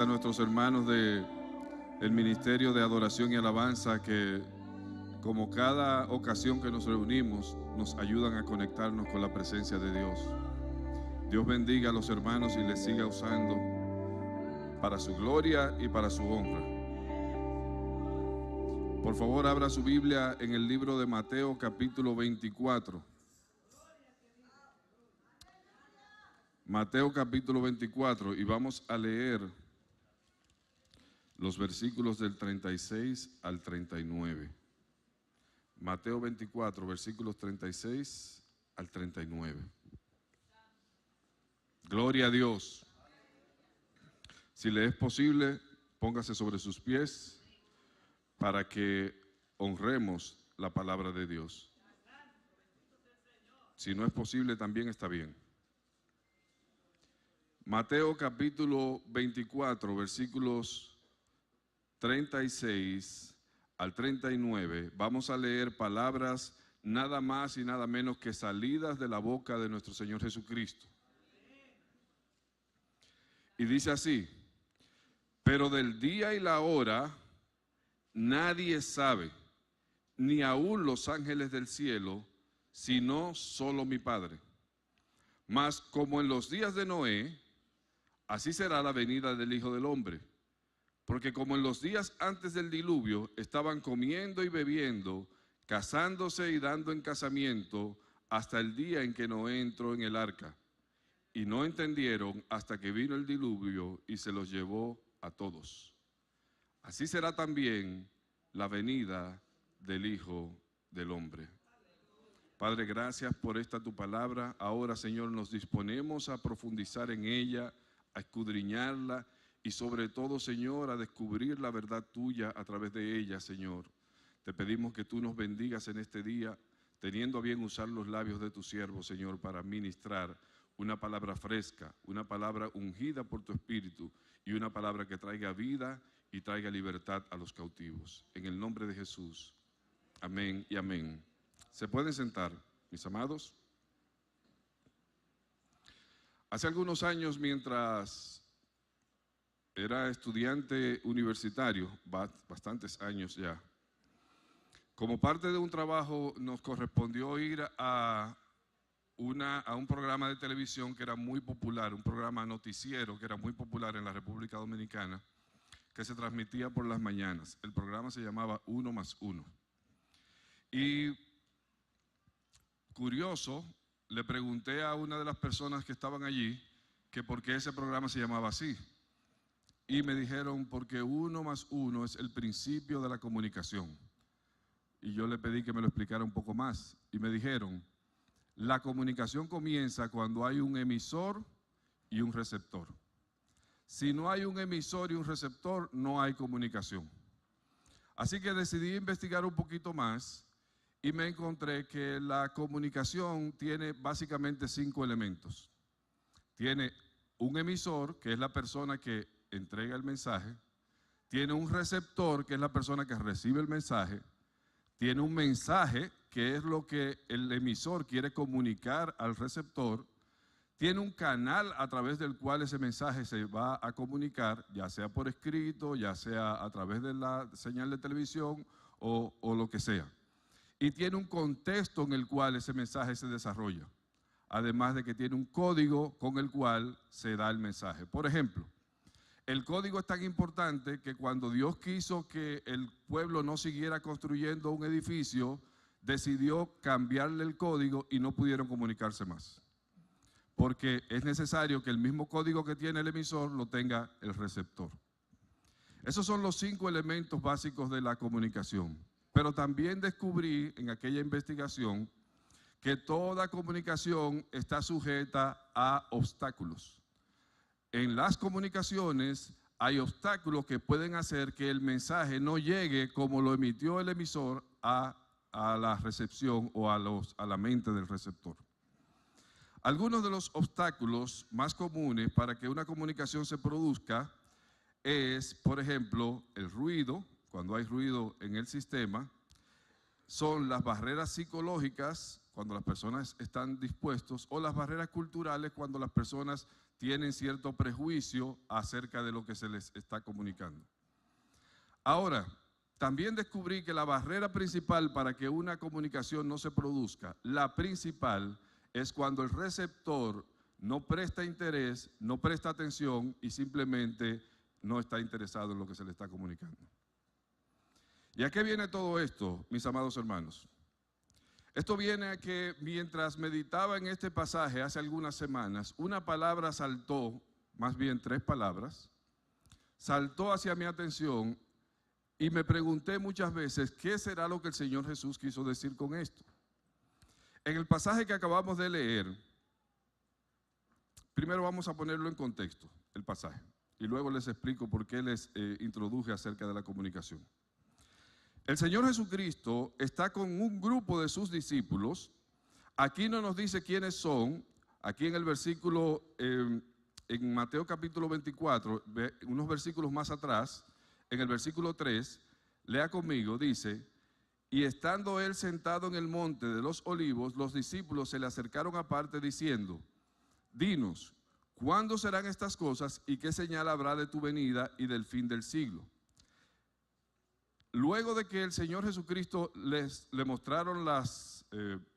A nuestros hermanos del Ministerio de Adoración y Alabanza que, como cada ocasión que nos reunimos, nos ayudan a conectarnos con la presencia de Dios. Dios bendiga a los hermanos y les siga usando para su gloria y para su honra. Por favor, abra su Biblia en el libro de Mateo, capítulo 24. Mateo, capítulo 24, y vamos a leer los versículos del 36 al 39. Mateo 24, versículos 36 al 39. Gloria a Dios. Si le es posible, póngase sobre sus pies para que honremos la palabra de Dios. Si no es posible, también está bien. Mateo capítulo 24, versículos 36 al 39, vamos a leer palabras nada más y nada menos que salidas de la boca de nuestro Señor Jesucristo. Y dice así: pero del día y la hora nadie sabe, ni aun los ángeles del cielo, sino solo mi Padre. Mas como en los días de Noé, así será la venida del Hijo del Hombre. Porque como en los días antes del diluvio estaban comiendo y bebiendo, casándose y dando en casamiento, hasta el día en que Noé entró en el arca. Y no entendieron hasta que vino el diluvio y se los llevó a todos. Así será también la venida del Hijo del Hombre. Padre, gracias por esta tu palabra. Ahora, Señor, nos disponemos a profundizar en ella, a escudriñarla, y sobre todo, Señor, a descubrir la verdad tuya a través de ella, Señor. Te pedimos que tú nos bendigas en este día, teniendo a bien usar los labios de tu siervo, Señor, para ministrar una palabra fresca, una palabra ungida por tu Espíritu y una palabra que traiga vida y traiga libertad a los cautivos. En el nombre de Jesús. Amén y amén. ¿Se pueden sentar, mis amados? Hace algunos años, mientras era estudiante universitario, bastantes años ya, como parte de un trabajo nos correspondió ir a un programa de televisión que era muy popular, un programa noticiero que era muy popular en la República Dominicana, que se transmitía por las mañanas. El programa se llamaba 1+1. Y curioso, le pregunté a una de las personas que estaban allí que por qué ese programa se llamaba así. Y me dijeron, porque 1+1 es el principio de la comunicación. Y yo le pedí que me lo explicara un poco más. Y me dijeron, la comunicación comienza cuando hay un emisor y un receptor. Si no hay un emisor y un receptor, no hay comunicación. Así que decidí investigar un poquito más y me encontré que la comunicación tiene básicamente 5 elementos. Tiene un emisor, que es la persona que entrega el mensaje. Tiene un receptor, que es la persona que recibe el mensaje. Tiene un mensaje, que es lo que el emisor quiere comunicar al receptor. Tiene un canal a través del cual ese mensaje se va a comunicar, ya sea por escrito, ya sea a través de la señal de televisión o lo que sea. Y tiene un contexto en el cual ese mensaje se desarrolla. Además de que tiene un código con el cual se da el mensaje. Por ejemplo, el código es tan importante que cuando Dios quiso que el pueblo no siguiera construyendo un edificio, decidió cambiarle el código y no pudieron comunicarse más. Porque es necesario que el mismo código que tiene el emisor lo tenga el receptor. Esos son los 5 elementos básicos de la comunicación. Pero también descubrí en aquella investigación que toda comunicación está sujeta a obstáculos. En las comunicaciones hay obstáculos que pueden hacer que el mensaje no llegue como lo emitió el emisor a la recepción o a la mente del receptor. Algunos de los obstáculos más comunes para que una comunicación se produzca es, por ejemplo, el ruido, cuando hay ruido en el sistema, son las barreras psicológicas, cuando las personas están dispuestos, o las barreras culturales, cuando las personas tienen cierto prejuicio acerca de lo que se les está comunicando. Ahora, también descubrí que la barrera principal para que una comunicación no se produzca, la principal, es cuando el receptor no presta interés, no presta atención y simplemente no está interesado en lo que se le está comunicando. ¿Y a qué viene todo esto, mis amados hermanos? Esto viene a que mientras meditaba en este pasaje hace algunas semanas, una palabra saltó, más bien 3 palabras, saltó hacia mi atención y me pregunté muchas veces, ¿qué será lo que el Señor Jesús quiso decir con esto? En el pasaje que acabamos de leer, primero vamos a ponerlo en contexto, el pasaje, y luego les explico por qué les introduje acerca de la comunicación. El Señor Jesucristo está con un grupo de sus discípulos. Aquí no nos dice quiénes son. Aquí en el versículo, en Mateo capítulo 24, unos versículos más atrás, en el versículo 3, lea conmigo, dice: y estando él sentado en el monte de los olivos, los discípulos se le acercaron aparte diciendo: dinos, ¿cuándo serán estas cosas y qué señal habrá de tu venida y del fin del siglo? Luego de que el Señor Jesucristo le mostraron las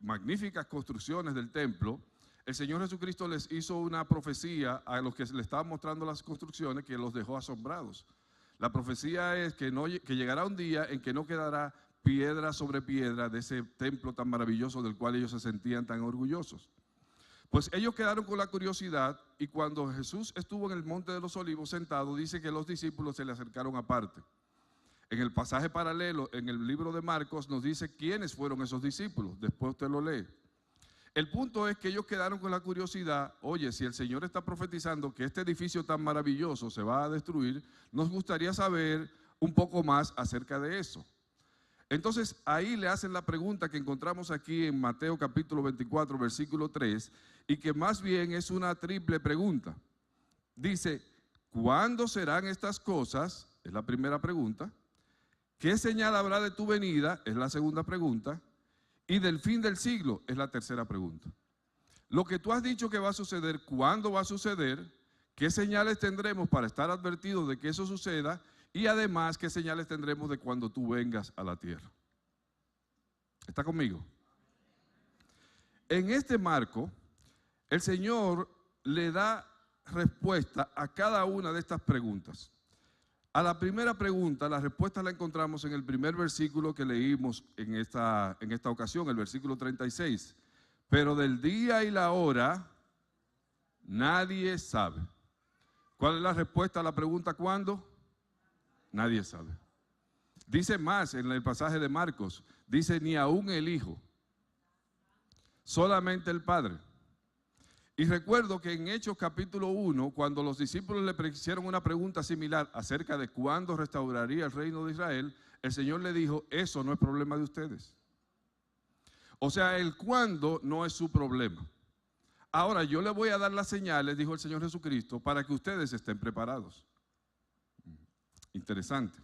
magníficas construcciones del templo, el Señor Jesucristo les hizo una profecía a los que le estaban mostrando las construcciones que los dejó asombrados. La profecía es que llegará un día en que no quedará piedra sobre piedra de ese templo tan maravilloso del cual ellos se sentían tan orgullosos. Pues ellos quedaron con la curiosidad y cuando Jesús estuvo en el monte de los olivos sentado, dice que los discípulos se le acercaron aparte. En el pasaje paralelo, en el libro de Marcos, nos dice quiénes fueron esos discípulos. Después usted lo lee. El punto es que ellos quedaron con la curiosidad. Oye, si el Señor está profetizando que este edificio tan maravilloso se va a destruir, nos gustaría saber un poco más acerca de eso. Entonces, ahí le hacen la pregunta que encontramos aquí en Mateo capítulo 24, versículo 3, y que más bien es una triple pregunta. Dice, ¿cuándo serán estas cosas? Es la primera pregunta. ¿Qué señal habrá de tu venida? Es la segunda pregunta. Y del fin del siglo es la tercera pregunta. Lo que tú has dicho que va a suceder, ¿cuándo va a suceder? ¿Qué señales tendremos para estar advertidos de que eso suceda? Y además, ¿qué señales tendremos de cuando tú vengas a la tierra? ¿Está conmigo? En este marco, el Señor le da respuesta a cada una de estas preguntas. A la primera pregunta, la respuesta la encontramos en el primer versículo que leímos en esta ocasión, el versículo 36. Pero del día y la hora, nadie sabe. ¿Cuál es la respuesta a la pregunta cuándo? Nadie sabe. Dice más en el pasaje de Marcos, dice ni aún el Hijo, solamente el Padre. Y recuerdo que en Hechos capítulo 1, cuando los discípulos le hicieron una pregunta similar acerca de cuándo restauraría el reino de Israel, el Señor le dijo, eso no es problema de ustedes. O sea, el cuándo no es su problema. Ahora, yo le voy a dar las señales, dijo el Señor Jesucristo, para que ustedes estén preparados. Interesante.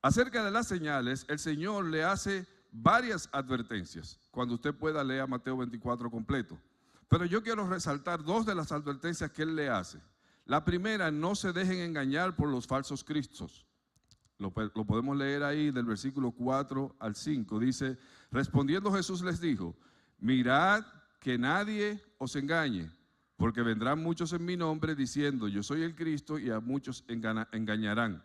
Acerca de las señales, el Señor le hace varias advertencias. Cuando usted pueda, lea Mateo 24 completo. Pero yo quiero resaltar 2 de las advertencias que Él le hace. La primera, no se dejen engañar por los falsos cristos. Lo podemos leer ahí del versículo 4 al 5. Dice, respondiendo Jesús les dijo, mirad que nadie os engañe, porque vendrán muchos en mi nombre diciendo, yo soy el Cristo, y a muchos engañarán.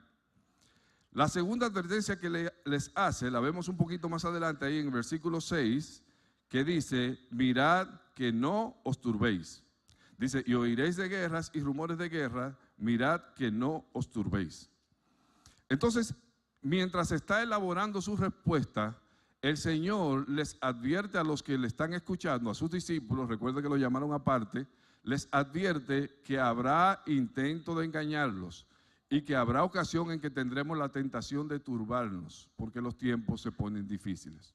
La segunda advertencia que les hace, la vemos un poquito más adelante ahí en el versículo 6, que dice, mirad que no os turbéis. Dice, y oiréis de guerras y rumores de guerra, mirad que no os turbéis. Entonces, mientras está elaborando su respuesta, el Señor les advierte a los que le están escuchando, a sus discípulos, recuerda que lo llamaron aparte, les advierte que habrá intento de engañarlos y que habrá ocasión en que tendremos la tentación de turbarnos, porque los tiempos se ponen difíciles.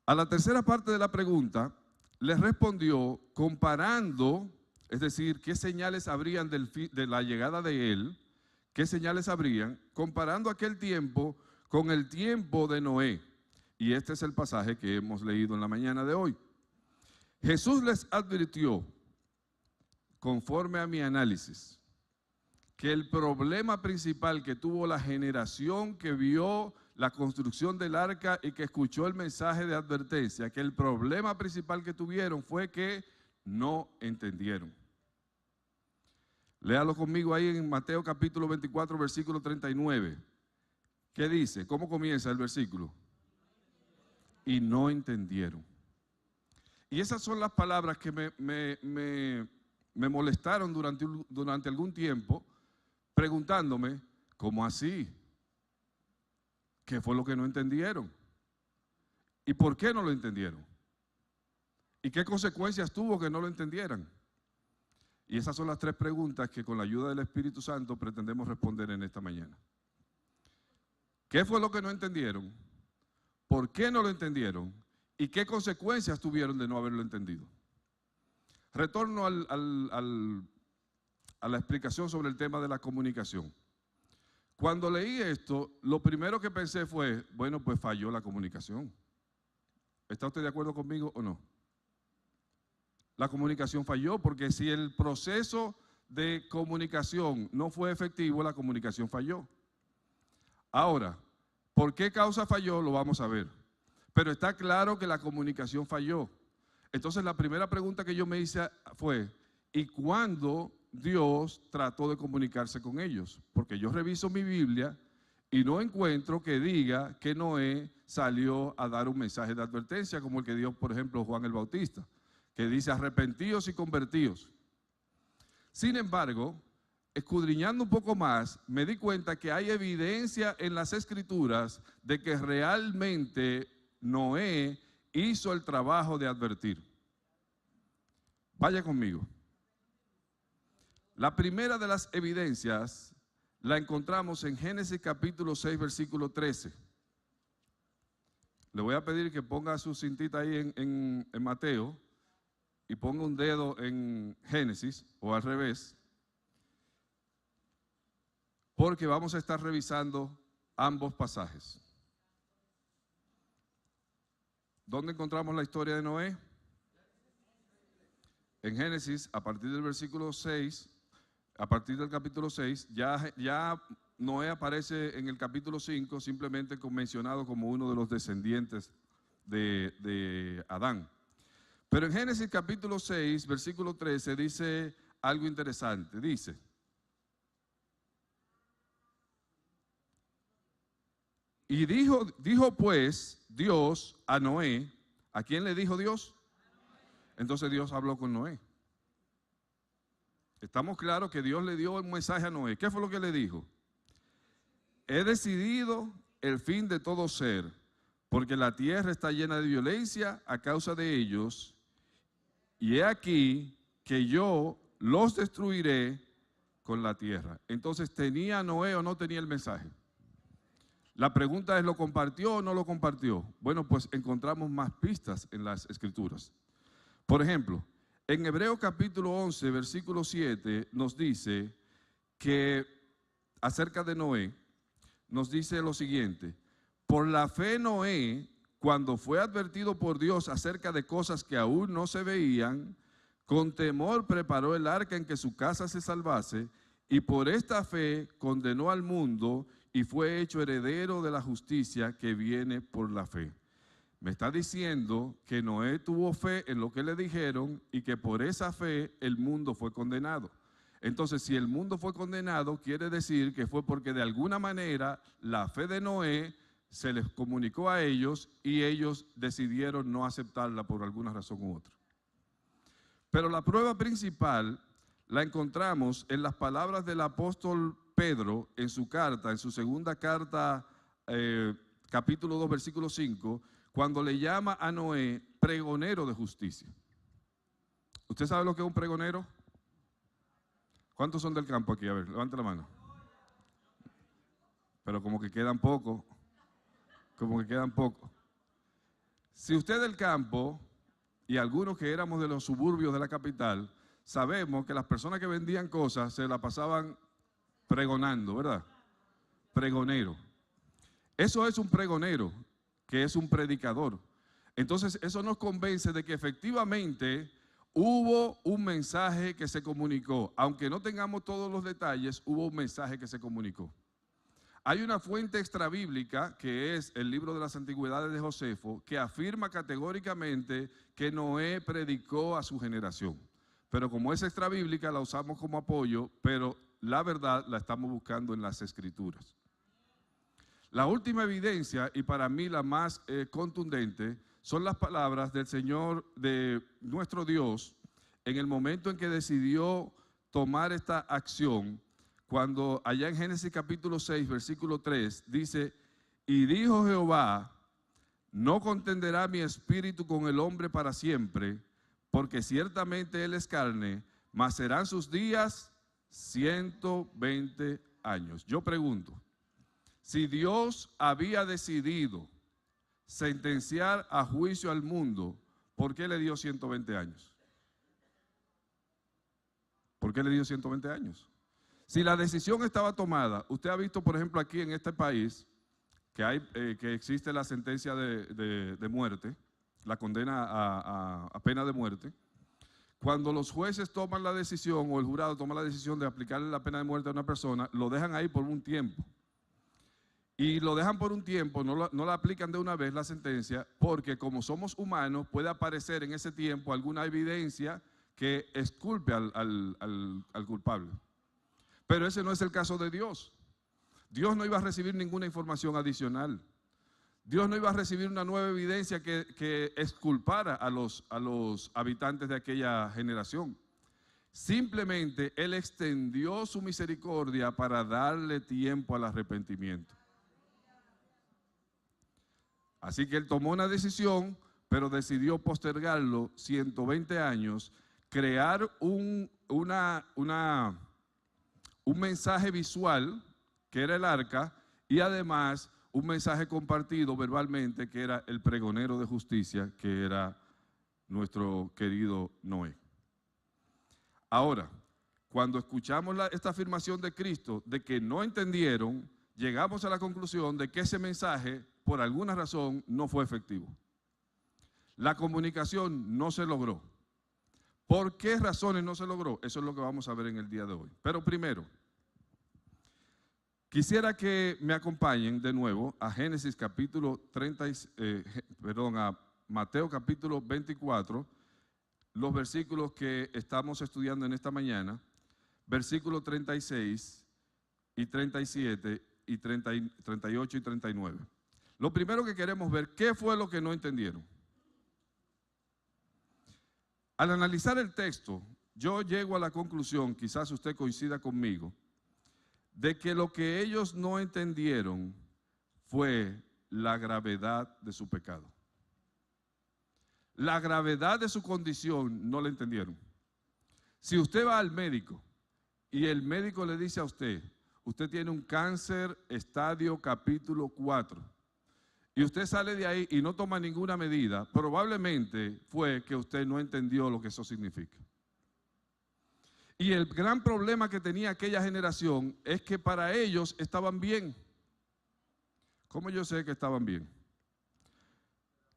A la tercera parte de la pregunta, les respondió comparando, es decir, qué señales habrían de la llegada de Él, qué señales habrían, comparando aquel tiempo con el tiempo de Noé. Y este es el pasaje que hemos leído en la mañana de hoy. Jesús les advirtió, conforme a mi análisis, que el problema principal que tuvo la generación que vio la construcción del arca y que escuchó el mensaje de advertencia, que el problema principal que tuvieron fue que no entendieron. Léalo conmigo ahí en Mateo capítulo 24, versículo 39. ¿Qué dice? ¿Cómo comienza el versículo? Y no entendieron. Y esas son las palabras que me molestaron durante algún tiempo, preguntándome, ¿cómo así? ¿Qué fue lo que no entendieron? ¿Y por qué no lo entendieron? ¿Y qué consecuencias tuvo que no lo entendieran? Y esas son las tres preguntas que con la ayuda del Espíritu Santo pretendemos responder en esta mañana. ¿Qué fue lo que no entendieron? ¿Por qué no lo entendieron? ¿Y qué consecuencias tuvieron de no haberlo entendido? Retorno a la explicación sobre el tema de la comunicación. Cuando leí esto, lo primero que pensé fue, bueno, pues falló la comunicación. ¿Está usted de acuerdo conmigo o no? La comunicación falló porque si el proceso de comunicación no fue efectivo, la comunicación falló. Ahora, ¿por qué causa falló? Lo vamos a ver. Pero está claro que la comunicación falló. Entonces la primera pregunta que yo me hice fue, ¿y cuándo Dios trató de comunicarse con ellos? Porque yo reviso mi Biblia y no encuentro que diga que Noé salió a dar un mensaje de advertencia como el que dio, por ejemplo, Juan el Bautista, que dice arrepentíos y convertíos. Sin embargo, escudriñando un poco más, me di cuenta que hay evidencia en las Escrituras de que realmente Noé hizo el trabajo de advertir. Vaya conmigo. La primera de las evidencias la encontramos en Génesis capítulo 6, versículo 13. Le voy a pedir que ponga su cintita ahí en Mateo y ponga un dedo en Génesis o al revés, porque vamos a estar revisando ambos pasajes. ¿Dónde encontramos la historia de Noé? En Génesis, a partir del versículo 6, a partir del capítulo 6, ya Noé aparece en el capítulo 5 simplemente mencionado como uno de los descendientes de Adán. Pero en Génesis capítulo 6, versículo 13, dice algo interesante. Dice, y dijo pues Dios a Noé, ¿a quién le dijo Dios? Entonces Dios habló con Noé. Estamos claros que Dios le dio un mensaje a Noé. ¿Qué fue lo que le dijo? He decidido el fin de todo ser, porque la tierra está llena de violencia a causa de ellos, y he aquí que yo los destruiré con la tierra. Entonces, ¿tenía Noé o no tenía el mensaje? La pregunta es, ¿lo compartió o no lo compartió? Bueno, pues encontramos más pistas en las Escrituras. Por ejemplo, en Hebreos capítulo 11, versículo 7, nos dice que acerca de Noé, nos dice lo siguiente: por la fe Noé, cuando fue advertido por Dios acerca de cosas que aún no se veían, con temor preparó el arca en que su casa se salvase, y por esta fe condenó al mundo y fue hecho heredero de la justicia que viene por la fe. Me está diciendo que Noé tuvo fe en lo que le dijeron y que por esa fe el mundo fue condenado. Entonces, si el mundo fue condenado, quiere decir que fue porque de alguna manera la fe de Noé se les comunicó a ellos y ellos decidieron no aceptarla por alguna razón u otra. Pero la prueba principal la encontramos en las palabras del apóstol Pedro en su carta, en su segunda carta, capítulo 2, versículo 5, cuando le llama a Noé pregonero de justicia. ¿Usted sabe lo que es un pregonero? ¿Cuántos son del campo aquí? A ver, levante la mano. Pero como que quedan pocos. Si usted es del campo, y algunos que éramos de los suburbios de la capital, sabemos que las personas que vendían cosas se la pasaban pregonando, ¿verdad? Pregonero. Eso es un pregonero, que es un predicador. Entonces eso nos convence de que efectivamente hubo un mensaje que se comunicó. Aunque no tengamos todos los detalles, hubo un mensaje que se comunicó. Hay una fuente extrabíblica, que es el libro de las antigüedades de Josefo, que afirma categóricamente que Noé predicó a su generación. Pero como es extrabíblica, la usamos como apoyo, pero la verdad la estamos buscando en las Escrituras. La última evidencia, y para mí la más contundente, son las palabras del Señor, de nuestro Dios, en el momento en que decidió tomar esta acción. Cuando allá en Génesis capítulo 6, versículo 3, dice: y dijo Jehová, no contenderá mi espíritu con el hombre para siempre, porque ciertamente él es carne, mas serán sus días 120 años. Yo pregunto, si Dios había decidido sentenciar a juicio al mundo, ¿por qué le dio 120 años? ¿Por qué le dio 120 años? Si la decisión estaba tomada, usted ha visto, por ejemplo, aquí en este país, que existe la sentencia de muerte, la condena a pena de muerte. Cuando los jueces toman la decisión, o el jurado toma la decisión de aplicarle la pena de muerte a una persona, lo dejan ahí por un tiempo. Y lo dejan por un tiempo, no la aplican de una vez la sentencia, porque como somos humanos, puede aparecer en ese tiempo alguna evidencia que exculpe al culpable. Pero ese no es el caso de Dios. Dios no iba a recibir ninguna información adicional. Dios no iba a recibir una nueva evidencia que exculpara a los habitantes de aquella generación. Simplemente Él extendió su misericordia para darle tiempo al arrepentimiento. Así que Él tomó una decisión, pero decidió postergarlo 120 años, crear un mensaje visual, que era el arca, y además un mensaje compartido verbalmente, que era el pregonero de justicia, que era nuestro querido Noé. Ahora, cuando escuchamos esta afirmación de Cristo, de que no entendieron, llegamos a la conclusión de que ese mensaje, por alguna razón, no fue efectivo. La comunicación no se logró. ¿Por qué razones no se logró? Eso es lo que vamos a ver en el día de hoy. Pero primero, quisiera que me acompañen de nuevo a Génesis capítulo a Mateo capítulo 24, los versículos que estamos estudiando en esta mañana, versículos 36 y 37 y 38 y 39. Lo primero que queremos ver, ¿qué fue lo que no entendieron? Al analizar el texto, yo llego a la conclusión, quizás usted coincida conmigo, de que lo que ellos no entendieron fue la gravedad de su pecado. La gravedad de su condición no la entendieron. Si usted va al médico y el médico le dice a usted, usted tiene un cáncer estadio capítulo 4, y usted sale de ahí y no toma ninguna medida, probablemente fue que usted no entendió lo que eso significa. Y el gran problema que tenía aquella generación es que para ellos estaban bien. ¿Cómo yo sé que estaban bien?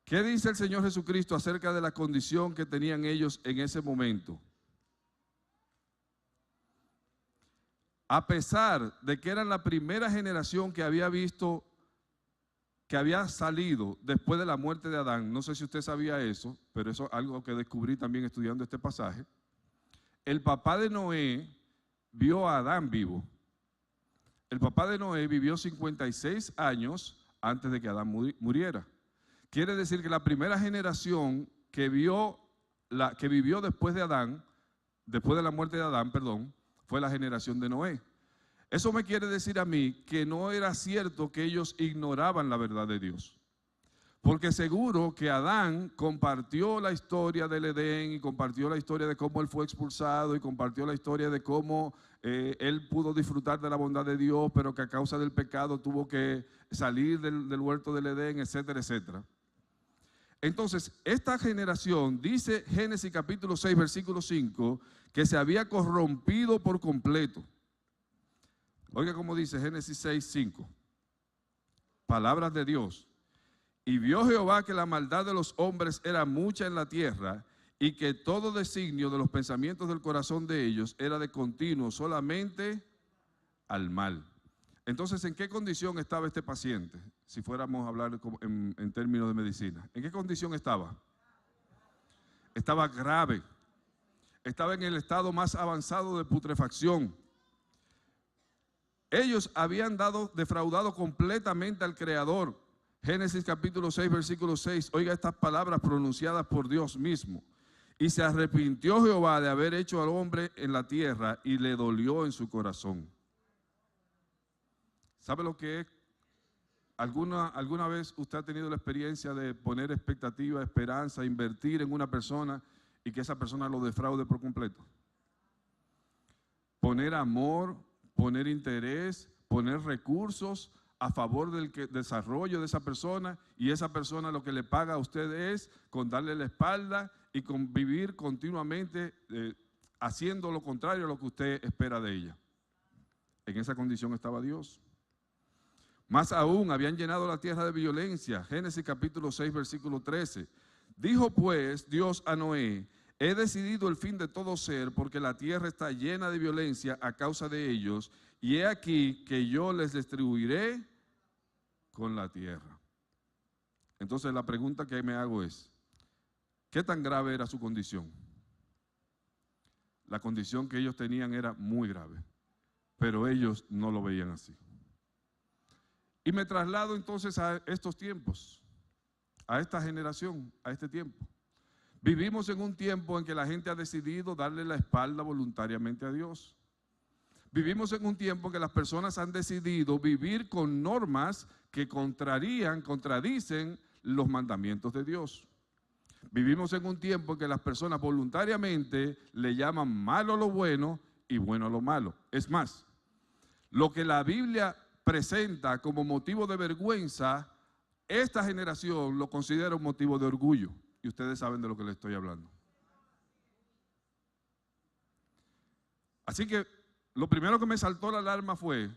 ¿Qué dice el Señor Jesucristo acerca de la condición que tenían ellos en ese momento? A pesar de que eran la primera generación que había visto, que había salido después de la muerte de Adán, no sé si usted sabía eso, pero eso es algo que descubrí también estudiando este pasaje. El papá de Noé vio a Adán vivo. El papá de Noé vivió 56 años antes de que Adán muriera. Quiere decir que la primera generación que vivió después de Adán, después de la muerte de Adán, fue la generación de Noé. Eso me quiere decir a mí que no era cierto que ellos ignoraban la verdad de Dios. Porque seguro que Adán compartió la historia del Edén y compartió la historia de cómo él fue expulsado y compartió la historia de cómo él pudo disfrutar de la bondad de Dios, pero que a causa del pecado tuvo que salir del huerto del Edén, etcétera, etcétera. Entonces, esta generación, dice Génesis capítulo 6, versículo 5, que se había corrompido por completo. Oiga cómo dice Génesis 6, 5. Palabras de Dios. Y vio Jehová que la maldad de los hombres era mucha en la tierra, y que todo designio de los pensamientos del corazón de ellos era de continuo solamente al mal. Entonces, ¿en qué condición estaba este paciente? Si fuéramos a hablar en términos de medicina. ¿En qué condición estaba? Estaba grave. Estaba en el estado más avanzado de putrefacción. Ellos habían defraudado completamente al Creador. Génesis capítulo 6, versículo 6. Oiga estas palabras pronunciadas por Dios mismo. Y se arrepintió Jehová de haber hecho al hombre en la tierra y le dolió en su corazón. ¿Sabe lo que es? ¿Alguna vez usted ha tenido la experiencia de poner expectativa, esperanza, invertir en una persona y que esa persona lo defraude por completo? Poner amor, poner interés, poner recursos a favor del desarrollo de esa persona, y esa persona lo que le paga a usted es con darle la espalda y con vivir continuamente haciendo lo contrario a lo que usted espera de ella. En esa condición estaba Dios. Más aún, habían llenado la tierra de violencia. Génesis capítulo 6, versículo 13. Dijo pues Dios a Noé: he decidido el fin de todo ser, porque la tierra está llena de violencia a causa de ellos, y he aquí que yo les distribuiré con la tierra. Entonces la pregunta que me hago es, ¿qué tan grave era su condición? La condición que ellos tenían era muy grave, pero ellos no lo veían así. Y me traslado entonces a estos tiempos, a esta generación, a este tiempo. Vivimos en un tiempo en que la gente ha decidido darle la espalda voluntariamente a Dios. Vivimos en un tiempo en que las personas han decidido vivir con normas que contradicen los mandamientos de Dios. Vivimos en un tiempo en que las personas voluntariamente le llaman malo a lo bueno y bueno a lo malo. Es más, lo que la Biblia presenta como motivo de vergüenza, esta generación lo considera un motivo de orgullo. Y ustedes saben de lo que les estoy hablando. Así que lo primero que me saltó la alarma fue,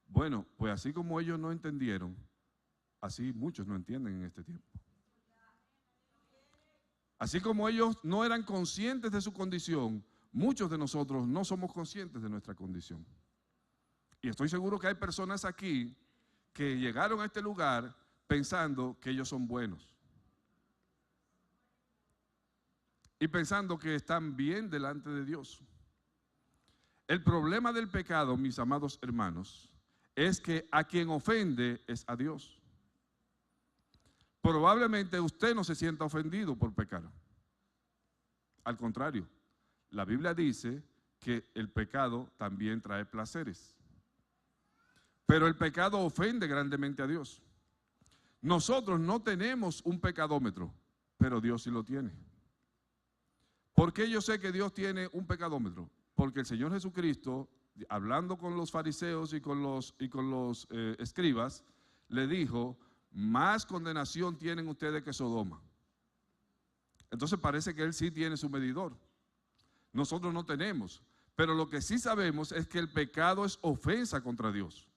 bueno, pues así como ellos no entendieron, así muchos no entienden en este tiempo. Así como ellos no eran conscientes de su condición, muchos de nosotros no somos conscientes de nuestra condición. Y estoy seguro que hay personas aquí que llegaron a este lugar pensando que ellos son buenos. Y pensando que están bien delante de Dios. El problema del pecado, mis amados hermanos, es que a quien ofende es a Dios. Probablemente usted no se sienta ofendido por pecar. Al contrario, la Biblia dice que el pecado también trae placeres. Pero el pecado ofende grandemente a Dios. Nosotros no tenemos un pecadómetro, pero Dios sí lo tiene. ¿Por qué yo sé que Dios tiene un pecadómetro? Porque el Señor Jesucristo, hablando con los fariseos y con los escribas, le dijo: más condenación tienen ustedes que Sodoma. Entonces parece que Él sí tiene su medidor. Nosotros no tenemos. Pero lo que sí sabemos es que el pecado es ofensa contra Dios.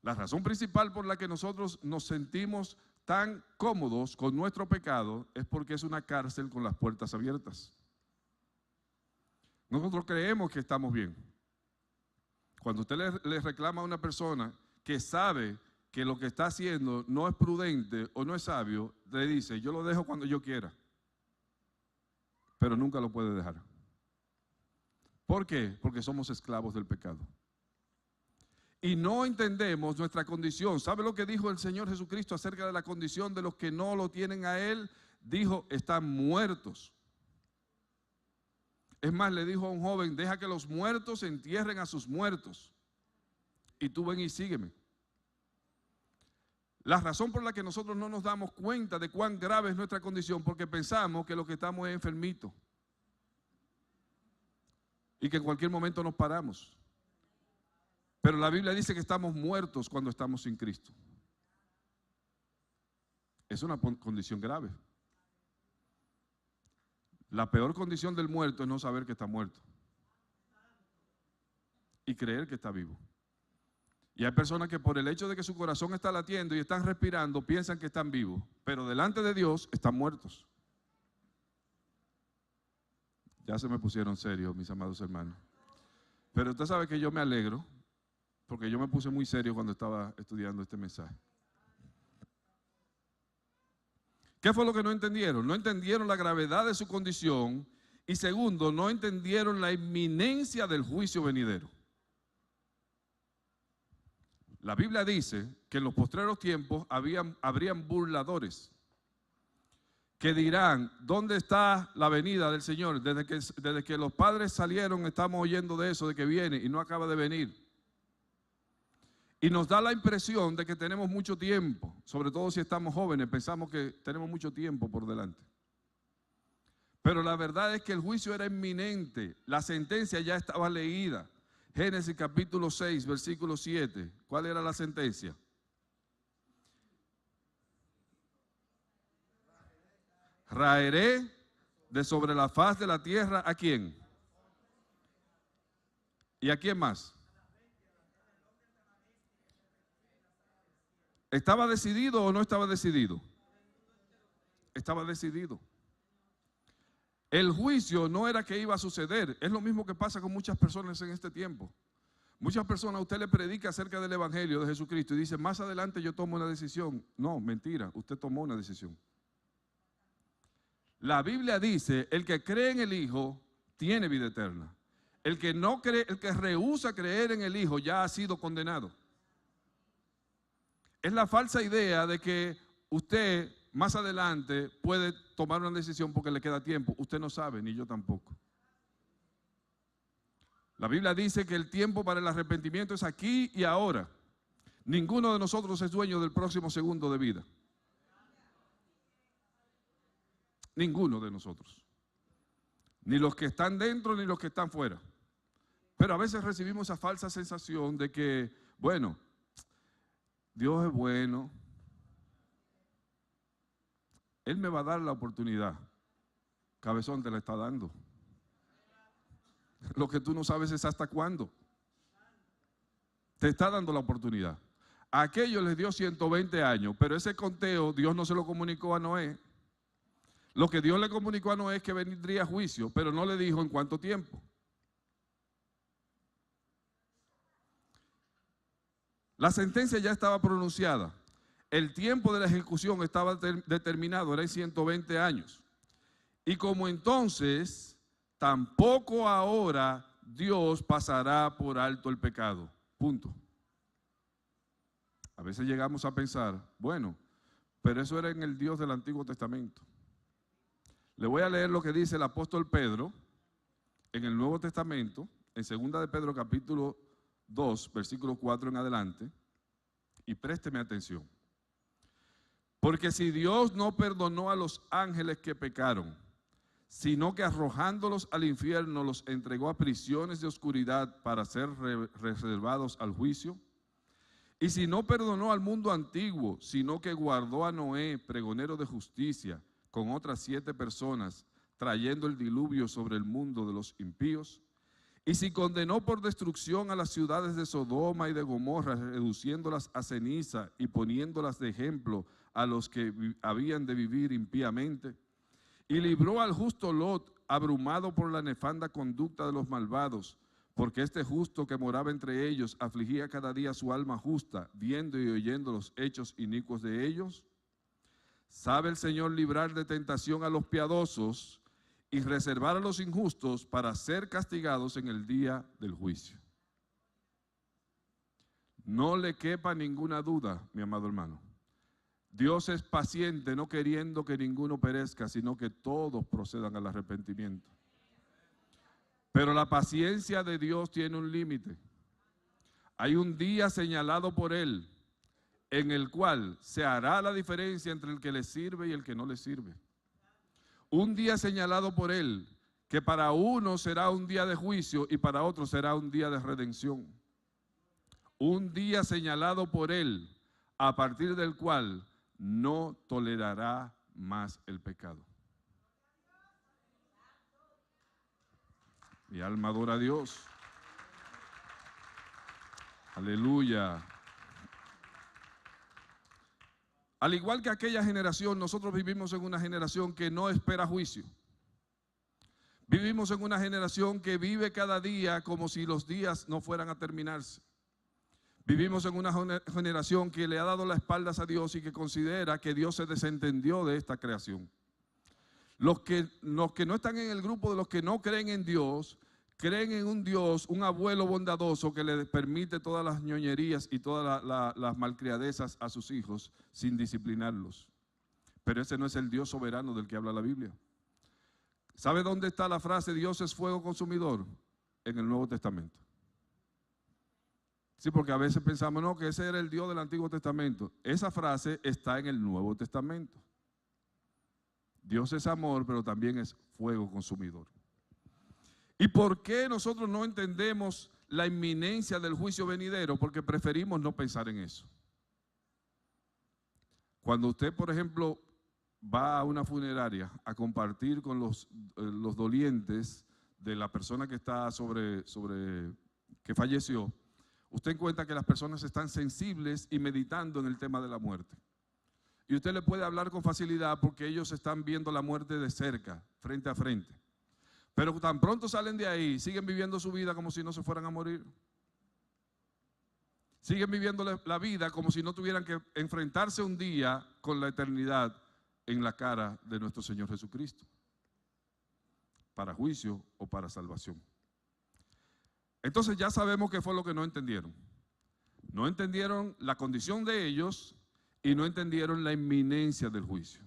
La razón principal por la que nosotros nos sentimos tan cómodos con nuestro pecado es porque es una cárcel con las puertas abiertas. Nosotros creemos que estamos bien. Cuando usted le reclama a una persona que sabe que lo que está haciendo no es prudente o no es sabio, le dice: yo lo dejo cuando yo quiera. Pero nunca lo puede dejar. ¿Por qué? Porque somos esclavos del pecado. Y no entendemos nuestra condición. ¿Sabe lo que dijo el Señor Jesucristo acerca de la condición de los que no lo tienen a Él? Dijo: están muertos. Es más, le dijo a un joven: deja que los muertos entierren a sus muertos. Y tú ven y sígueme. La razón por la que nosotros no nos damos cuenta de cuán grave es nuestra condición, porque pensamos que lo que estamos es enfermitos. Y que en cualquier momento nos paramos. Pero la Biblia dice que estamos muertos cuando estamos sin Cristo. Es una condición grave. La peor condición del muerto es no saber que está muerto y creer que está vivo. Y hay personas que por el hecho de que su corazón está latiendo y están respirando, piensan que están vivos, pero delante de Dios están muertos. Ya se me pusieron serios, mis amados hermanos. Pero usted sabe que yo me alegro, porque yo me puse muy serio cuando estaba estudiando este mensaje. ¿Qué fue lo que no entendieron? No entendieron la gravedad de su condición y segundo, no entendieron la inminencia del juicio venidero. La Biblia dice que en los postreros tiempos habrían burladores que dirán, ¿dónde está la venida del Señor? Desde que los padres salieron estamos oyendo de eso, de que viene y no acaba de venir. Y nos da la impresión de que tenemos mucho tiempo, sobre todo si estamos jóvenes, pensamos que tenemos mucho tiempo por delante. Pero la verdad es que el juicio era inminente, la sentencia ya estaba leída. Génesis capítulo 6, versículo 7. ¿Cuál era la sentencia? Raeré de sobre la faz de la tierra, ¿a quién? ¿Y a quién más? ¿Estaba decidido o no estaba decidido? Estaba decidido. El juicio no era que iba a suceder. Es lo mismo que pasa con muchas personas en este tiempo. Muchas personas, usted le predica acerca del Evangelio de Jesucristo y dice, más adelante yo tomo una decisión. No, mentira, usted tomó una decisión. La Biblia dice, el que cree en el Hijo tiene vida eterna. El que no cree, el que rehúsa creer en el Hijo ya ha sido condenado. Es la falsa idea de que usted más adelante puede tomar una decisión porque le queda tiempo. Usted no sabe, ni yo tampoco. La Biblia dice que el tiempo para el arrepentimiento es aquí y ahora. Ninguno de nosotros es dueño del próximo segundo de vida. Ninguno de nosotros. Ni los que están dentro ni los que están fuera. Pero a veces recibimos esa falsa sensación de que, bueno, Dios es bueno. Él me va a dar la oportunidad. Cabezón, te la está dando. Lo que tú no sabes es hasta cuándo. Te está dando la oportunidad. A aquellos les dio 120 años, pero ese conteo Dios no se lo comunicó a Noé. Lo que Dios le comunicó a Noé es que vendría juicio, pero no le dijo en cuánto tiempo. La sentencia ya estaba pronunciada. El tiempo de la ejecución estaba determinado, era en 120 años. Y como entonces, tampoco ahora Dios pasará por alto el pecado. Punto. A veces llegamos a pensar, bueno, pero eso era en el Dios del Antiguo Testamento. Le voy a leer lo que dice el apóstol Pedro en el Nuevo Testamento, en 2 de Pedro capítulo 2, versículo 4 en adelante, y présteme atención. Porque si Dios no perdonó a los ángeles que pecaron, sino que arrojándolos al infierno los entregó a prisiones de oscuridad para ser reservados al juicio, y si no perdonó al mundo antiguo, sino que guardó a Noé, pregonero de justicia, con otras 7 personas, trayendo el diluvio sobre el mundo de los impíos, y si condenó por destrucción a las ciudades de Sodoma y de Gomorra, reduciéndolas a ceniza y poniéndolas de ejemplo a los que habían de vivir impíamente, y libró al justo Lot, abrumado por la nefanda conducta de los malvados, porque este justo que moraba entre ellos afligía cada día su alma justa, viendo y oyendo los hechos inicuos de ellos. Sabe el Señor librar de tentación a los piadosos y reservar a los injustos para ser castigados en el día del juicio. No le quepa ninguna duda, mi amado hermano. Dios es paciente, no queriendo que ninguno perezca, sino que todos procedan al arrepentimiento. Pero la paciencia de Dios tiene un límite. Hay un día señalado por Él, en el cual se hará la diferencia entre el que le sirve y el que no le sirve. Un día señalado por Él, que para uno será un día de juicio y para otro será un día de redención. Un día señalado por Él, a partir del cual no tolerará más el pecado. Mi alma adora a Dios. Aleluya. Al igual que aquella generación, nosotros vivimos en una generación que no espera juicio. Vivimos en una generación que vive cada día como si los días no fueran a terminarse. Vivimos en una generación que le ha dado las espaldas a Dios y que considera que Dios se desentendió de esta creación. Los que no están en el grupo de los que no creen en Dios, creen en un Dios, un abuelo bondadoso que le permite todas las ñoñerías y todas las malcriadezas a sus hijos sin disciplinarlos. Pero ese no es el Dios soberano del que habla la Biblia. ¿Sabe dónde está la frase Dios es fuego consumidor? En el Nuevo Testamento. Sí, porque a veces pensamos, no, que ese era el Dios del Antiguo Testamento. Esa frase está en el Nuevo Testamento. Dios es amor, pero también es fuego consumidor. ¿Y por qué nosotros no entendemos la inminencia del juicio venidero? Porque preferimos no pensar en eso. Cuando usted, por ejemplo, va a una funeraria a compartir con los dolientes de la persona que está que falleció, usted encuentra que las personas están sensibles y meditando en el tema de la muerte. Y usted le puede hablar con facilidad porque ellos están viendo la muerte de cerca, frente a frente. Pero tan pronto salen de ahí, siguen viviendo su vida como si no se fueran a morir. Siguen viviendo la vida como si no tuvieran que enfrentarse un día con la eternidad en la cara de nuestro Señor Jesucristo, para juicio o para salvación. Entonces ya sabemos qué fue lo que no entendieron. No entendieron la condición de ellos y no entendieron la inminencia del juicio.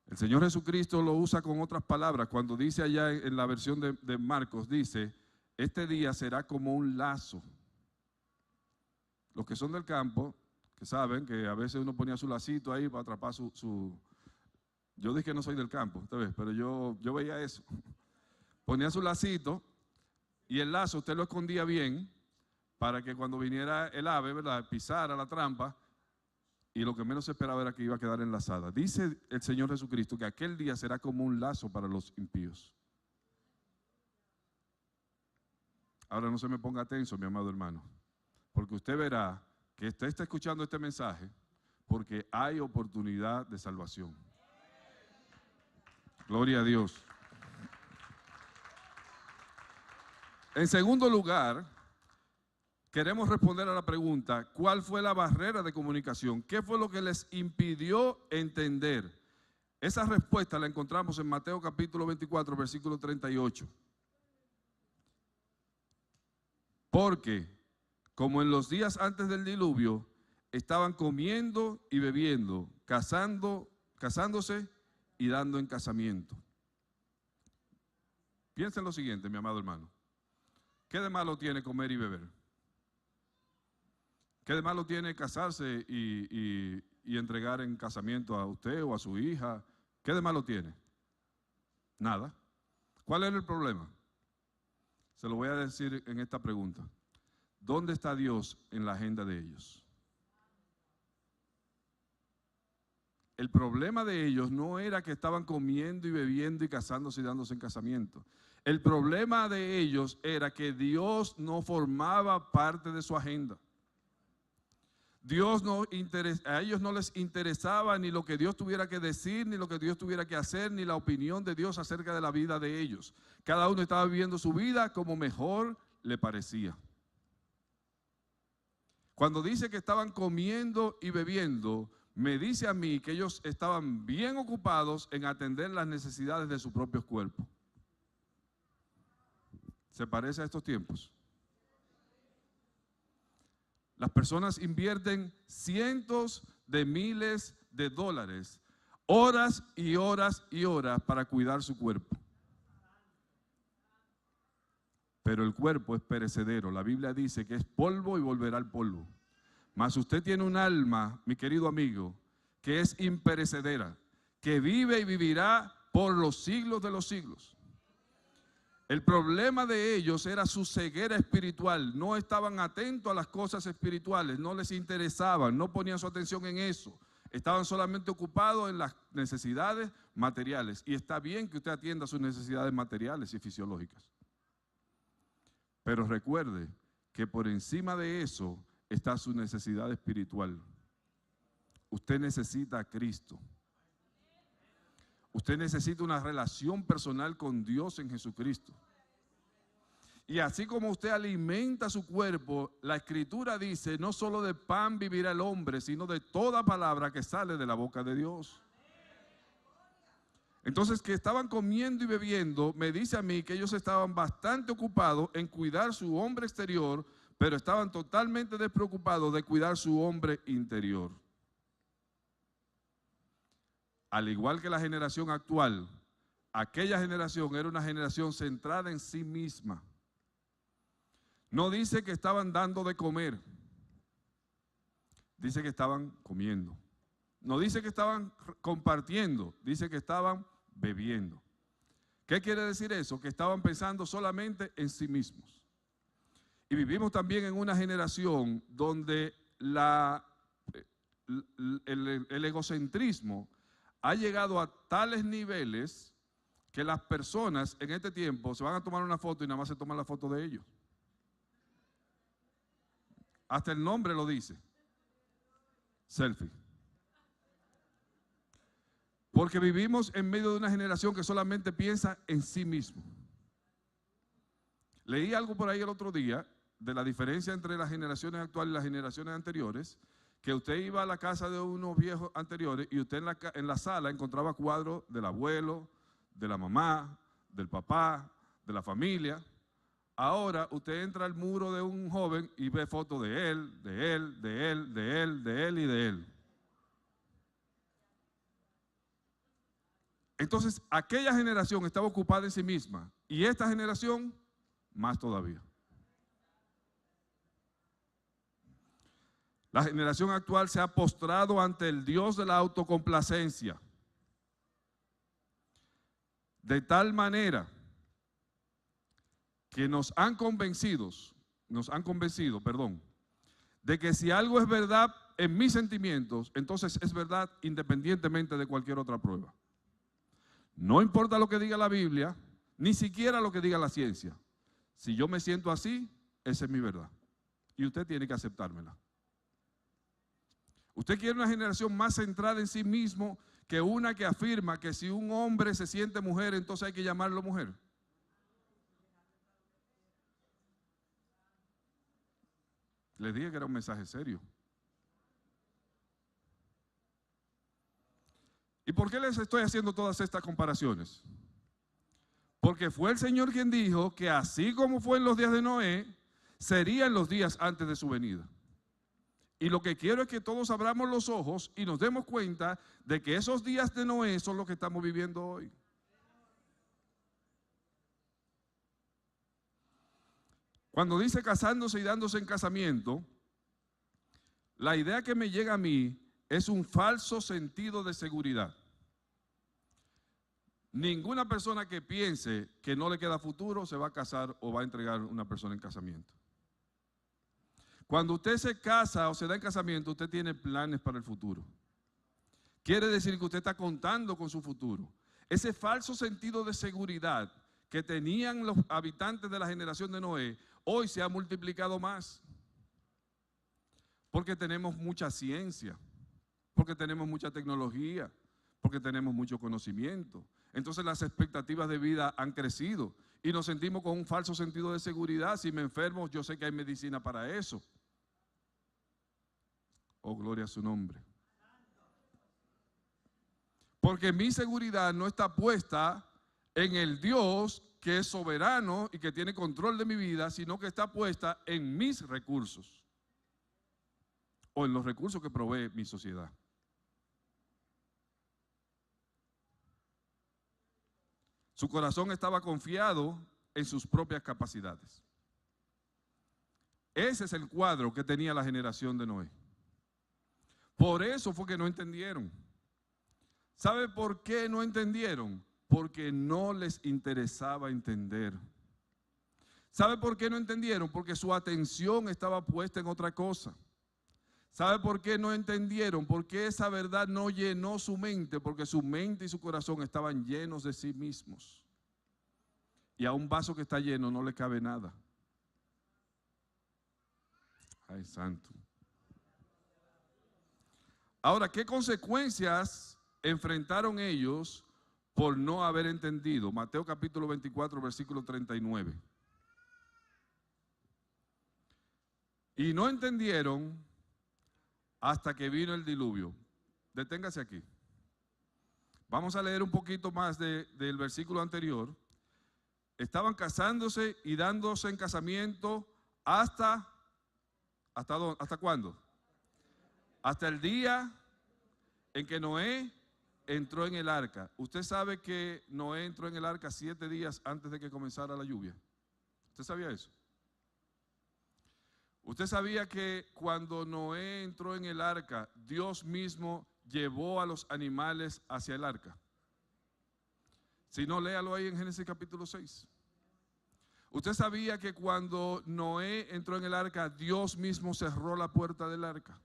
El Señor Jesucristo lo usa con otras palabras. Cuando dice allá en la versión de Marcos, dice, este día será como un lazo. Los que son del campo, que saben que a veces uno ponía su lacito ahí para atrapar Yo dije que no soy del campo, esta vez, pero yo veía eso. Ponía su lacito y el lazo usted lo escondía bien para que cuando viniera el ave, ¿verdad?, pisara la trampa, y lo que menos se esperaba era que iba a quedar enlazada. Dice el Señor Jesucristo que aquel día será como un lazo para los impíos. Ahora no se me ponga tenso, mi amado hermano, porque usted verá que usted está escuchando este mensaje porque hay oportunidad de salvación. Gloria a Dios. En segundo lugar, queremos responder a la pregunta, ¿cuál fue la barrera de comunicación? ¿Qué fue lo que les impidió entender? Esa respuesta la encontramos en Mateo capítulo 24, versículo 38. Porque, como en los días antes del diluvio, estaban comiendo y bebiendo, casándose y dando en casamiento. Piensa en lo siguiente, mi amado hermano. ¿Qué de malo tiene comer y beber? ¿Qué de malo tiene casarse y entregar en casamiento a usted o a su hija? ¿Qué de malo tiene? Nada. ¿Cuál era el problema? Se lo voy a decir en esta pregunta. ¿Dónde está Dios en la agenda de ellos? El problema de ellos no era que estaban comiendo y bebiendo y casándose y dándose en casamiento. El problema de ellos era que Dios no formaba parte de su agenda. A ellos no les interesaba ni lo que Dios tuviera que decir, ni lo que Dios tuviera que hacer, ni la opinión de Dios acerca de la vida de ellos. Cada uno estaba viviendo su vida como mejor le parecía. Cuando dice que estaban comiendo y bebiendo, me dice a mí que ellos estaban bien ocupados en atender las necesidades de sus propios cuerpos. ¿Se parece a estos tiempos? Las personas invierten cientos de miles de dólares, horas y horas y horas para cuidar su cuerpo. Pero el cuerpo es perecedero. La Biblia dice que es polvo y volverá al polvo. Mas usted tiene un alma, mi querido amigo, que es imperecedera, que vive y vivirá por los siglos de los siglos. El problema de ellos era su ceguera espiritual. No estaban atentos a las cosas espirituales, no les interesaban, no ponían su atención en eso. Estaban solamente ocupados en las necesidades materiales. Y está bien que usted atienda sus necesidades materiales y fisiológicas. Pero recuerde que por encima de eso está su necesidad espiritual. Usted necesita a Cristo. Usted necesita una relación personal con Dios en Jesucristo. Y así como usted alimenta su cuerpo, la Escritura dice, no solo de pan vivirá el hombre, sino de toda palabra que sale de la boca de Dios. Entonces, que estaban comiendo y bebiendo, me dice a mí que ellos estaban bastante ocupados en cuidar su hombre exterior, pero estaban totalmente despreocupados de cuidar su hombre interior. Al igual que la generación actual, aquella generación era una generación centrada en sí misma. No dice que estaban dando de comer, dice que estaban comiendo. No dice que estaban compartiendo, dice que estaban bebiendo. ¿Qué quiere decir eso? Que estaban pensando solamente en sí mismos. Y vivimos también en una generación donde el egocentrismo ha llegado a tales niveles que las personas en este tiempo se van a tomar una foto y nada más se toman la foto de ellos. Hasta el nombre lo dice. Selfie. Porque vivimos en medio de una generación que solamente piensa en sí mismo. Leí algo por ahí el otro día de la diferencia entre las generaciones actuales y las generaciones anteriores, que usted iba a la casa de unos viejos anteriores y usted en la sala encontraba cuadros del abuelo, de la mamá, del papá, de la familia. Ahora usted entra al muro de un joven y ve fotos de él, de él, de él, de él, de él y de él. Entonces, aquella generación estaba ocupada en sí misma y esta generación más todavía. La generación actual se ha postrado ante el Dios de la autocomplacencia. De tal manera que nos han convencido, de que si algo es verdad en mis sentimientos, entonces es verdad independientemente de cualquier otra prueba. No importa lo que diga la Biblia, ni siquiera lo que diga la ciencia. Si yo me siento así, esa es mi verdad. Y usted tiene que aceptármela. Usted quiere una generación más centrada en sí mismo que una que afirma que si un hombre se siente mujer, entonces hay que llamarlo mujer. Les dije que era un mensaje serio. ¿Y por qué les estoy haciendo todas estas comparaciones? Porque fue el Señor quien dijo que así como fue en los días de Noé, serían los días antes de su venida. Y lo que quiero es que todos abramos los ojos y nos demos cuenta de que esos días de Noé son los que estamos viviendo hoy. Cuando dice casándose y dándose en casamiento, la idea que me llega a mí es un falso sentido de seguridad. Ninguna persona que piense que no le queda futuro se va a casar o va a entregar a una persona en casamiento. Cuando usted se casa o se da en casamiento, usted tiene planes para el futuro. Quiere decir que usted está contando con su futuro. Ese falso sentido de seguridad que tenían los habitantes de la generación de Noé, hoy se ha multiplicado más. Porque tenemos mucha ciencia, porque tenemos mucha tecnología, porque tenemos mucho conocimiento. Entonces las expectativas de vida han crecido y nos sentimos con un falso sentido de seguridad. Si me enfermo, yo sé que hay medicina para eso. Oh, gloria a su nombre. Porque mi seguridad no está puesta en el Dios que es soberano y que tiene control de mi vida, sino que está puesta en mis recursos o en los recursos que provee mi sociedad. Su corazón estaba confiado en sus propias capacidades. Ese es el cuadro que tenía la generación de Noé. Por eso fue que no entendieron. ¿Sabe por qué no entendieron? Porque no les interesaba entender. ¿Sabe por qué no entendieron? Porque su atención estaba puesta en otra cosa. ¿Sabe por qué no entendieron? Porque esa verdad no llenó su mente, porque su mente y su corazón estaban llenos de sí mismos. Y a un vaso que está lleno no le cabe nada. Ay, santo. Ahora, ¿qué consecuencias enfrentaron ellos por no haber entendido? Mateo capítulo 24, versículo 39. Y no entendieron hasta que vino el diluvio. Deténgase aquí. Vamos a leer un poquito más del versículo anterior. Estaban casándose y dándose en casamiento ¿hasta cuándo? Hasta el día en que Noé entró en el arca. Usted sabe que Noé entró en el arca 7 días antes de que comenzara la lluvia. ¿Usted sabía eso? ¿Usted sabía que cuando Noé entró en el arca, Dios mismo llevó a los animales hacia el arca? Si no, léalo ahí en Génesis capítulo 6. ¿Usted sabía que cuando Noé entró en el arca, Dios mismo cerró la puerta del arca?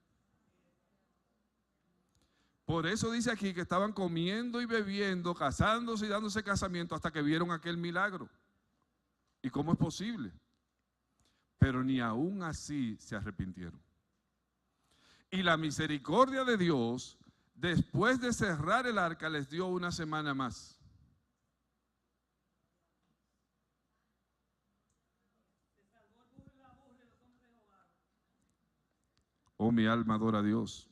Por eso dice aquí que estaban comiendo y bebiendo, casándose y dándose casamiento hasta que vieron aquel milagro. ¿Y cómo es posible? Pero ni aún así se arrepintieron. Y la misericordia de Dios, después de cerrar el arca, les dio una semana más. Oh, mi alma adora a Dios.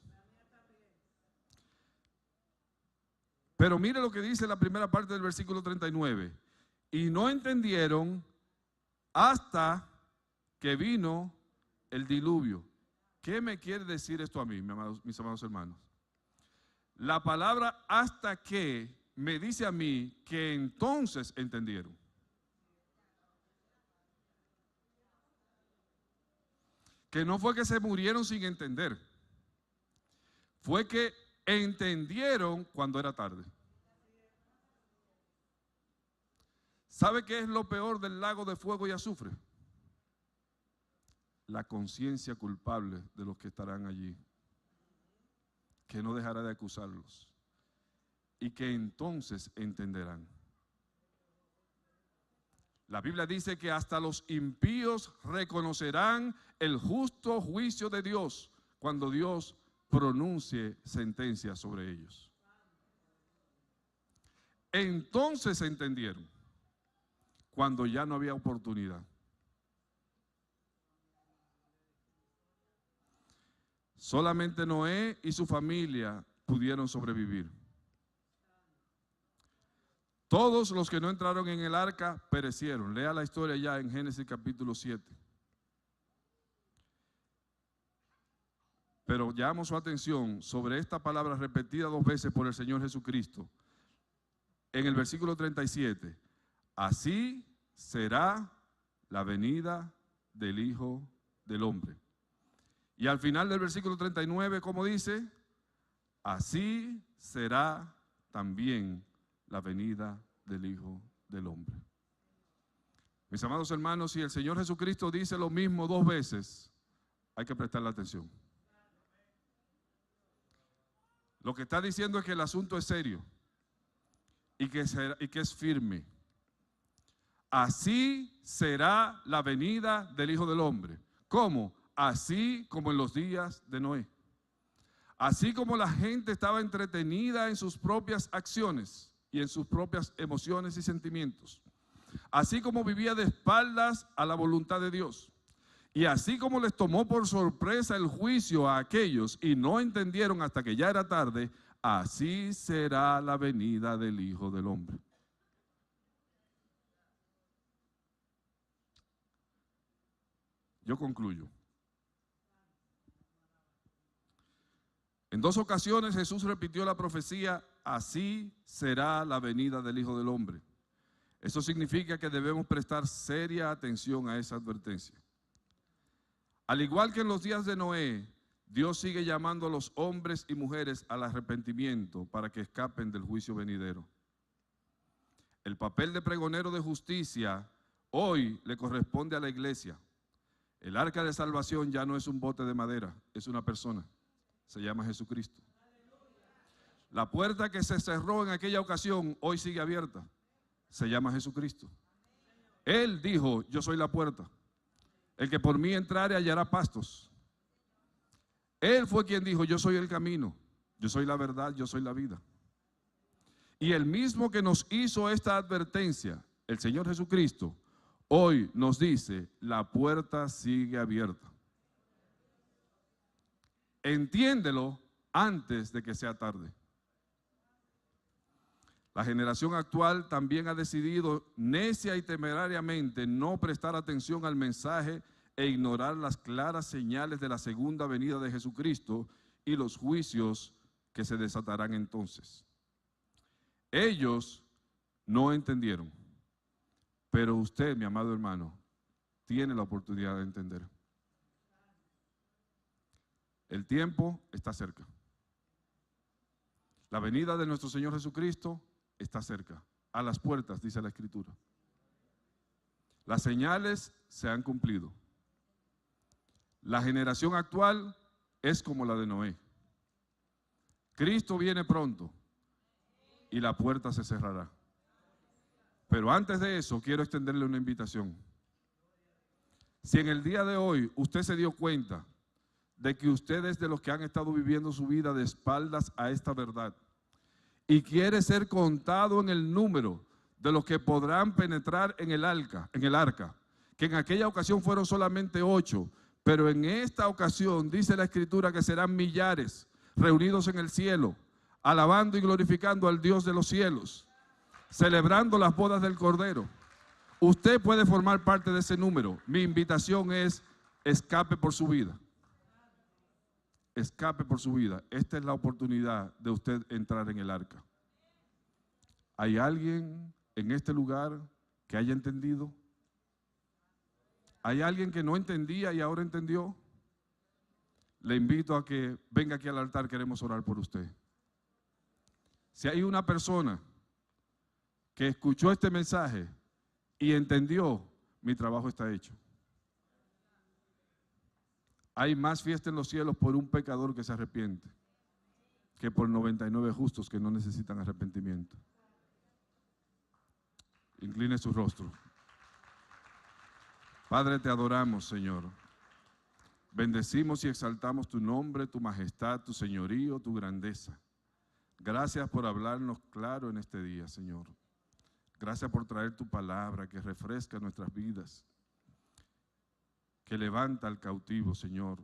Pero mire lo que dice la primera parte del versículo 39. Y no entendieron hasta que vino el diluvio. ¿Qué me quiere decir esto a mí, mis amados hermanos? La palabra hasta que me dice a mí que entonces entendieron. Que no fue que se murieron sin entender. Fue que entendieron cuando era tarde. ¿Sabe qué es lo peor del lago de fuego y azufre? La conciencia culpable de los que estarán allí, que no dejará de acusarlos y que entonces entenderán. La Biblia dice que hasta los impíos reconocerán el justo juicio de Dios cuando Dios pronuncie sentencia sobre ellos. Entonces entendieron, cuando ya no había oportunidad. Solamente Noé y su familia pudieron sobrevivir. Todos los que no entraron en el arca perecieron. Lea la historia ya en Génesis capítulo 7. Pero llamo su atención sobre esta palabra repetida 2 veces por el Señor Jesucristo. En el versículo 37. Así será la venida del Hijo del Hombre. Y al final del versículo 39, ¿cómo dice? Así será también la venida del Hijo del Hombre. Mis amados hermanos, si el Señor Jesucristo dice lo mismo 2 veces, hay que prestarle atención. Lo que está diciendo es que el asunto es serio y que es firme. Así será la venida del Hijo del Hombre. ¿Cómo? Así como en los días de Noé. Así como la gente estaba entretenida en sus propias acciones y en sus propias emociones y sentimientos. Así como vivía de espaldas a la voluntad de Dios. Y así como les tomó por sorpresa el juicio a aquellos y no entendieron hasta que ya era tarde, así será la venida del Hijo del Hombre. Yo concluyo. En 2 ocasiones Jesús repitió la profecía, así será la venida del Hijo del Hombre. Eso significa que debemos prestar seria atención a esa advertencia. Al igual que en los días de Noé, Dios sigue llamando a los hombres y mujeres al arrepentimiento para que escapen del juicio venidero. El papel de pregonero de justicia hoy le corresponde a la iglesia. El arca de salvación ya no es un bote de madera, es una persona. Se llama Jesucristo. La puerta que se cerró en aquella ocasión hoy sigue abierta. Se llama Jesucristo. Él dijo, yo soy la puerta. El que por mí entrare hallará pastos. Él fue quien dijo: yo soy el camino, yo soy la verdad, yo soy la vida. Y el mismo que nos hizo esta advertencia, el Señor Jesucristo, hoy nos dice: la puerta sigue abierta. Entiéndelo antes de que sea tarde. La generación actual también ha decidido necia y temerariamente no prestar atención al mensaje e ignorar las claras señales de la segunda venida de Jesucristo y los juicios que se desatarán entonces. Ellos no entendieron, pero usted, mi amado hermano, tiene la oportunidad de entender. El tiempo está cerca. La venida de nuestro Señor Jesucristo está cerca, a las puertas, dice la Escritura. Las señales se han cumplido. La generación actual es como la de Noé. Cristo viene pronto y la puerta se cerrará. Pero antes de eso, quiero extenderle una invitación. Si en el día de hoy usted se dio cuenta de que usted es de los que han estado viviendo su vida de espaldas a esta verdad y quiere ser contado en el número de los que podrán penetrar en el arca, que en aquella ocasión fueron solamente 8, pero en esta ocasión dice la Escritura que serán millares reunidos en el cielo, alabando y glorificando al Dios de los cielos, celebrando las bodas del Cordero. Usted puede formar parte de ese número. Mi invitación es: escape por su vida. Escape por su vida. Esta es la oportunidad de usted entrar en el arca. ¿Hay alguien en este lugar que haya entendido? ¿Hay alguien que no entendía y ahora entendió? Le invito a que venga aquí al altar, queremos orar por usted. Si hay una persona que escuchó este mensaje y entendió, mi trabajo está hecho. Hay más fiesta en los cielos por un pecador que se arrepiente que por 99 justos que no necesitan arrepentimiento. Incline su rostro. Padre, te adoramos, Señor. Bendecimos y exaltamos tu nombre, tu majestad, tu señorío, tu grandeza. Gracias por hablarnos claro en este día, Señor. Gracias por traer tu palabra que refresca nuestras vidas, que levanta al cautivo, Señor,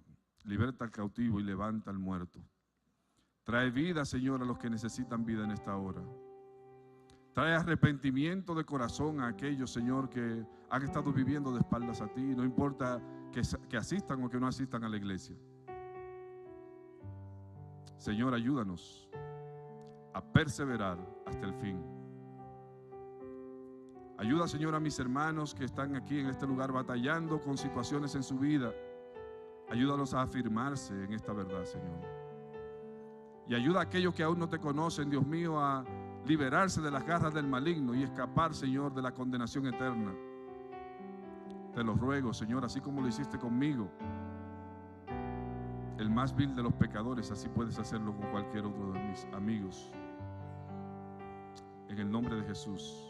liberta al cautivo y levanta al muerto. Trae vida, Señor, a los que necesitan vida en esta hora. Trae arrepentimiento de corazón a aquellos, Señor, que han estado viviendo de espaldas a ti, no importa que asistan o que no asistan a la iglesia. Señor, ayúdanos a perseverar hasta el fin. Ayuda, Señor, a mis hermanos que están aquí en este lugar batallando con situaciones en su vida. Ayúdalos a afirmarse en esta verdad, Señor. Y ayuda a aquellos que aún no te conocen, Dios mío, a liberarse de las garras del maligno y escapar, Señor, de la condenación eterna. Te lo ruego, Señor, así como lo hiciste conmigo, el más vil de los pecadores, así puedes hacerlo con cualquier otro de mis amigos. En el nombre de Jesús.